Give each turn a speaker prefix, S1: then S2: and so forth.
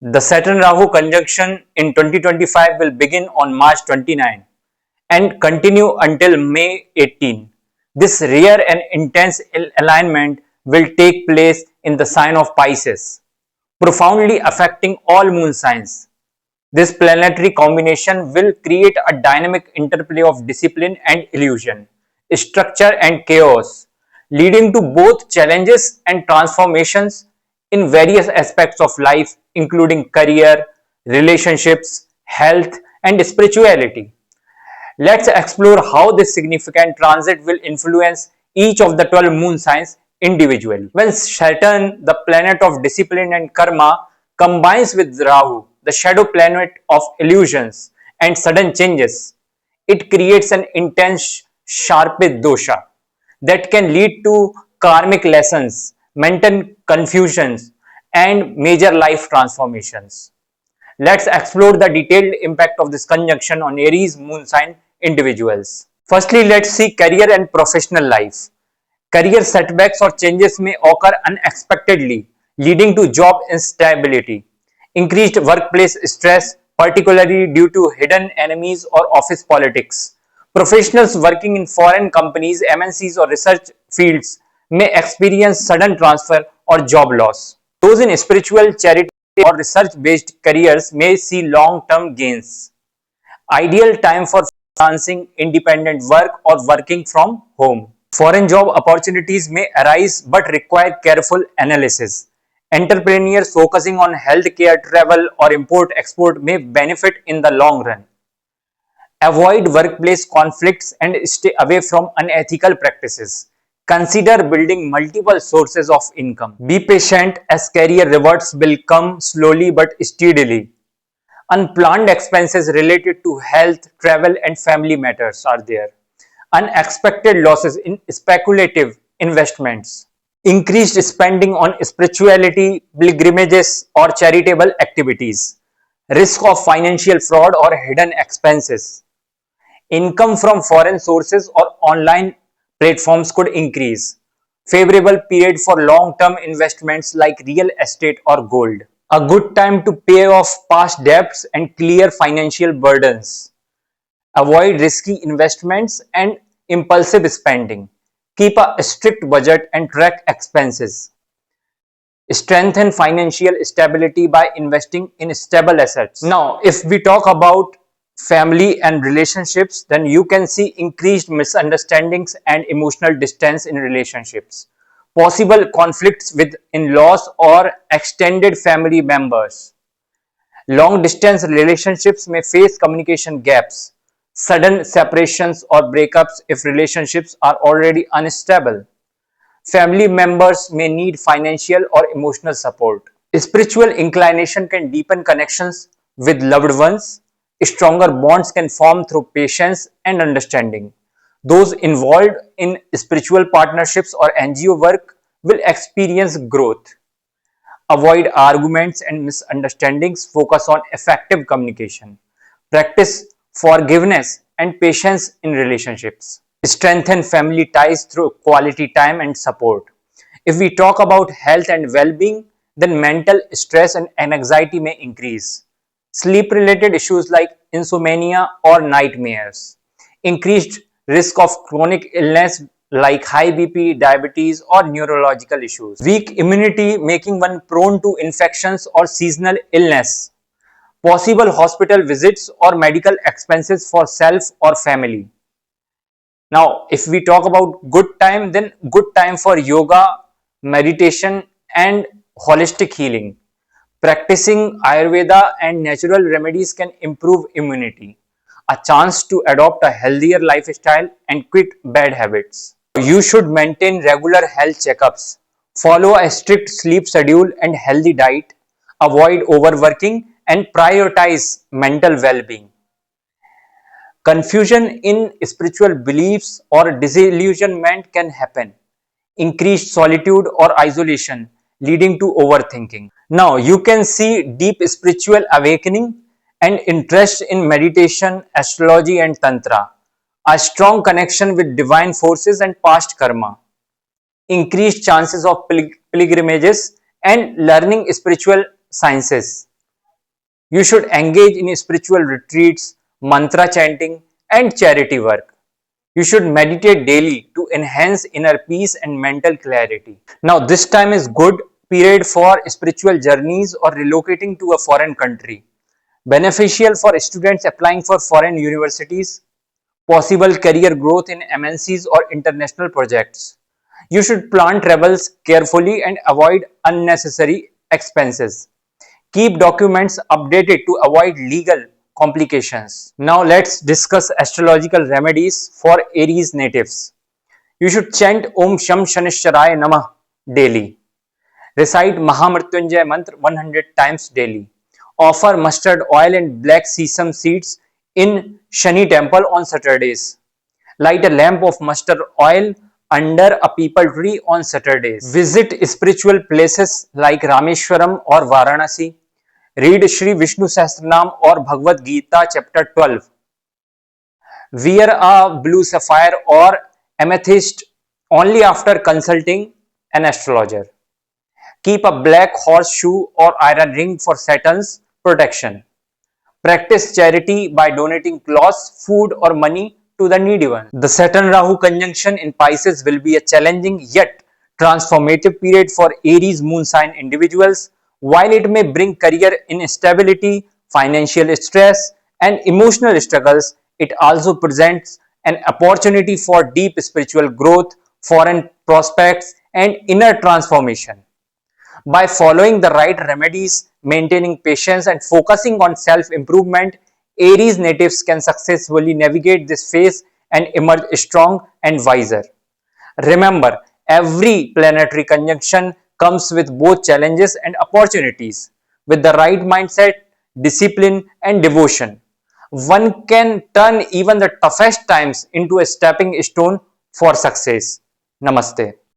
S1: The Saturn Rahu conjunction in 2025 will begin on March 29 and continue until May 18. This rare and intense alignment will take place in the sign of Pisces, profoundly affecting all moon signs. This planetary combination will create a dynamic interplay of discipline and illusion, structure and chaos, leading to both challenges and transformations in various aspects of life, including career, relationships, health, and spirituality. Let's explore how this significant transit will influence each of the 12 moon signs individually. When Saturn, the planet of discipline and karma, combines with Rahu, the shadow planet of illusions and sudden changes, it creates an intense Sharpit dosha that can lead to karmic lessons, mental confusions, and major life transformations. Let's explore the detailed impact of this conjunction on Aries moon sign individuals. Firstly, let's see career and professional life. Career setbacks or changes may occur unexpectedly, leading to job instability, increased workplace stress, particularly due to hidden enemies or office politics. Professionals working in foreign companies, MNCs, or research fields may experience sudden transfer or job loss. Those in spiritual, charity, or research based careers may see long term gains. Ideal time for freelancing, independent work, or working from home. Foreign job opportunities may arise but require careful analysis. Entrepreneurs focusing on healthcare, travel, or import export may benefit in the long run. Avoid workplace conflicts and stay away from unethical practices. Consider building multiple sources of income. Be patient as career rewards will come slowly but steadily. Unplanned expenses related to health, travel, and family matters are there. Unexpected losses in speculative investments. Increased spending on spirituality, pilgrimages, or charitable activities. Risk of financial fraud or hidden expenses. Income from foreign sources or online platforms could increase. Favorable period for long-term investments like real estate or gold. A good time to pay off past debts and clear financial burdens. Avoid risky investments and impulsive spending. Keep a strict budget and track expenses. Strengthen financial stability by investing in stable assets. Now, if we talk about family and relationships, then you can see increased misunderstandings and emotional distance in relationships. Possible conflicts with in laws or extended family members. Long distance relationships may face communication gaps, sudden separations or breakups if relationships are already unstable. Family members may need financial or emotional support. Spiritual inclination can deepen connections with loved ones. Stronger bonds can form through patience and understanding. Those involved in spiritual partnerships or NGO work will experience growth. Avoid arguments and misunderstandings. Focus on effective communication. Practice forgiveness and patience in relationships. Strengthen family ties through quality time and support. If we talk about health and well being, then mental stress and anxiety may increase. Sleep related issues like insomnia or nightmares. Increased risk of chronic illness like high BP, diabetes, or neurological issues. Weak immunity making one prone to infections or seasonal illness. Possible hospital visits or medical expenses for self or family. Now, if we talk about good time, then good time for yoga, meditation, and holistic healing. Practicing Ayurveda and natural remedies can improve immunity. A chance to adopt a healthier lifestyle and quit bad habits. You should maintain regular health checkups. Follow a strict sleep schedule and healthy diet. Avoid overworking and prioritize mental well being. Confusion in spiritual beliefs or disillusionment can happen. Increased solitude or isolation, leading to overthinking. Now, you can see deep spiritual awakening and interest in meditation, astrology, and tantra. A strong connection with divine forces and past karma. Increased chances of pilgrimages and learning spiritual sciences. You should engage in spiritual retreats, mantra chanting, and charity work. You should meditate daily to enhance inner peace and mental clarity. Now, this time is good period for spiritual journeys or relocating to a foreign country. Beneficial for students applying for foreign universities, possible career growth in MNCs or international projects. You should plan travels carefully and avoid unnecessary expenses. Keep documents updated to avoid legal complications. Now let's discuss astrological remedies for Aries natives. You should chant Om Sham Shanishcharaya Namah daily. Recite Mahamrityunjay mantra 100 times daily. Offer mustard oil and black sesame seeds in Shani temple on Saturdays. Light a lamp of mustard oil under a peepal tree on Saturdays. Visit spiritual places like Rameshwaram or Varanasi. Read Shri Vishnu Sahasranam or Bhagavad Gita chapter 12. Wear a blue sapphire or amethyst only after consulting an astrologer. Keep a black horseshoe or iron ring for Saturn's protection. Practice charity by donating clothes, food, or money to the needy ones. The Saturn Rahu conjunction in Pisces will be a challenging yet transformative period for Aries moon sign individuals. While it may bring career instability, financial stress, and emotional struggles, it also presents an opportunity for deep spiritual growth, foreign prospects, and inner transformation. By following the right remedies, maintaining patience, and focusing on self improvement, Aries natives can successfully navigate this phase and emerge strong and wiser. Remember, every planetary conjunction comes with both challenges and opportunities. With the right mindset, discipline, and devotion, one can turn even the toughest times into a stepping stone for success. Namaste.